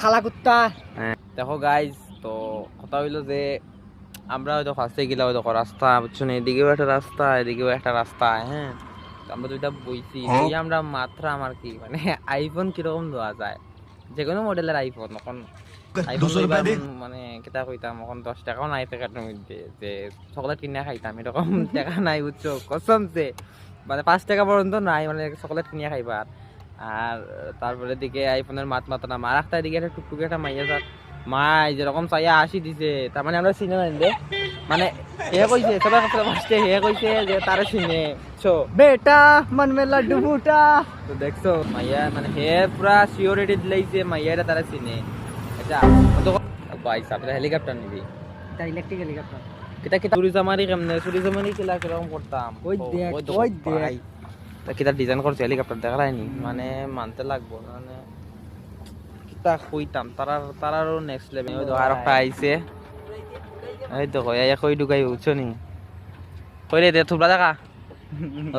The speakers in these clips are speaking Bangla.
খালা কুত্তা। দেখো গাইজ, তো কথা হইলো যে আমরা হয়তো ফার্স্টে গেলাম হয়তো রাস্তা, বুঝছো না, এদিকেও একটা রাস্তা এদিকেও একটা রাস্তা। হ্যাঁ, তো আমরা দুইটা বইছি, আমরা মাত্রা আমার কি মানে আইফোন কিরকম দেওয়া যায়, যে কোনো মডেলের আইফোন। এখন আইফোন মানে কেটা কইতাম, এখন 10 টাকাও নাই টাকার মধ্যে যে চকলেট কিনে খাইতাম, এরকম টাকা নাই, বুঝছো, কসমছে। মানে 5 টাকা পর্যন্ত নাই, মানে চকলেট কিনে খাইবা। আর তারপরে দিকে আইফোনের মাত্রা না, আর একটা দিকে একটা টুকটুকে একটা মাইয়া যাক মাই যেরকম চাইয়া 80 দিছে, তার মানে আমরা চিনে না দে, মানে হে কইছে সবার কাছে ফার্স্টে হে কইছে যে তারে চিনে ছো বেটা মন মে লাড্ডু ফুটা। তো দেখছো মাইয়া মানে হে পুরা সিওরিটি দিলাইছে মাইয়াটা তারা চিনে। আচ্ছা তো ভাই সামনে হেলিকপ্টার নিবি, এটা ইলেকট্রিক হেলিকপ্টার। কিটা কিটা চুরি জামারি কেমনে, চুরি জামারি কিলা কিরকম করতাম ওই দেখ তা কিটা ডিজাইন করছে হেলিকপ্টার দেখালাইনি, মানে মানতে লাগবো, মানে কিটা কইতাম তারারও নেক্সট লেভেল। ওই তো আর একটা আইছে, এই তো কই ঢুকাই উঠছো নি কইলে দে থুবলা দেখা।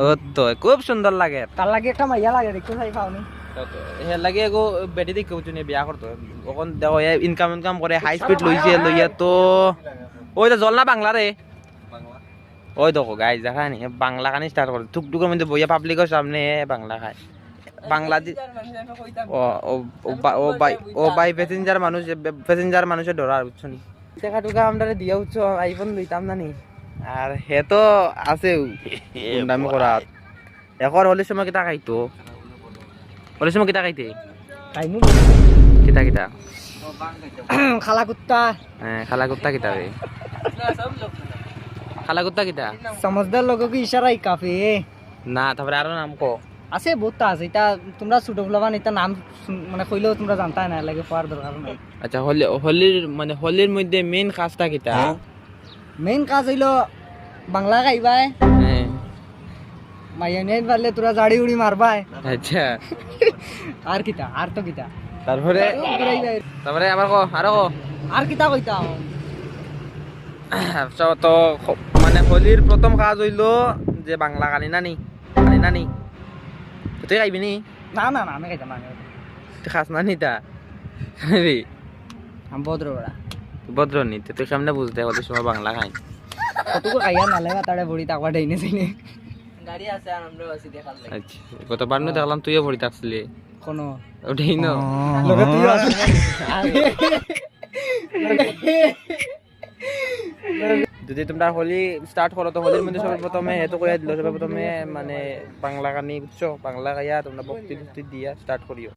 ও তো খুব সুন্দর লাগে, তার লাগে একটা মাইয়া লাগে, দেখতে চাই পাওনি হে লাগে এগো বেটি দেখে উঠছো নি বিয়া করতো। ওখান দেখো ইনকাম করে হাই স্পিড লইছে লইয়া তো ওই তো জলনা বাংলা রে, ওই দেখো গাইজ দেখা নি বাংলা খানি স্টার্ট করে টুকটুকের মধ্যে বইয়া পাবলিকের সামনে বাংলা খায়। বাংলাদেশ ও ভাই প্যাসেঞ্জার মানুষের ডরার, বুঝছো নি, টাকা টুকা আমরা দিয়া উঠছো আইফোন লইতাম না নি। আর হে তো আছে দামি করা এখন হলির সময় কিতা খাইতো, হলির সময় কিতা খাইতে টাইমু কিতা কিতা খালা কুত্তা। হ্যাঁ খালা কুত্তা কিতা রে, খালা কুত্তা কিতা সমঝদার লোগো কি ইশারাই কাফি না। তারপরে আরো নাম কো আছে, বহুতটা আছে। এটা তোমরা ছোট ফুলাবান এটা নাম মানে কইলেও তোমরা জানতাই না, লাগে পাওয়ার দরকার নাই। আচ্ছা হোলির মানে হোলির মধ্যে মেইন কাজটা কিতা? মেইন কাজ হইলো বাংলা গাইবাই, হ্যাঁ মাইয়া নিয়ে পারলে তোরা জাড়ি উড়ি মারবাই। আচ্ছা আর কিতা, আর তো কিতা, তারপরে তারপরে আবার কো আরো কো আর কিতা কইতাম। তো মানে হোলির প্রথম কাজ হইলো যে বাংলা গালি নানি তুই খাইবি নি? না না না আমি খাইতাম না, তুই খাস না নি তা রে আমি ভদ্র ওরা ভদ্র নি, তুই কেমনে বুঝতে হোলির সময় বাংলা খাই? কতটুকু খাইয়া নালে তাড়ে বড়ি তাকবা ডাইনে যাইনে গাড়ি আছে আর আমরা আছি দেখাল লাগে। আচ্ছা গতবার নু দেখলাম তুইও ভরি থাকছিলি কোন ওটাই না লগে তুই আছিস। যদি তোমরা হোলি স্টার্ট করো তো হোলির মধ্যে সবার প্রথমে হেতু কইয়া দিল, সবার প্রথমে মানে বাংলা গানি বুঝছো, বাংলা গাইয়া তোমরা ভক্তি দিয়া স্টার্ট করিও।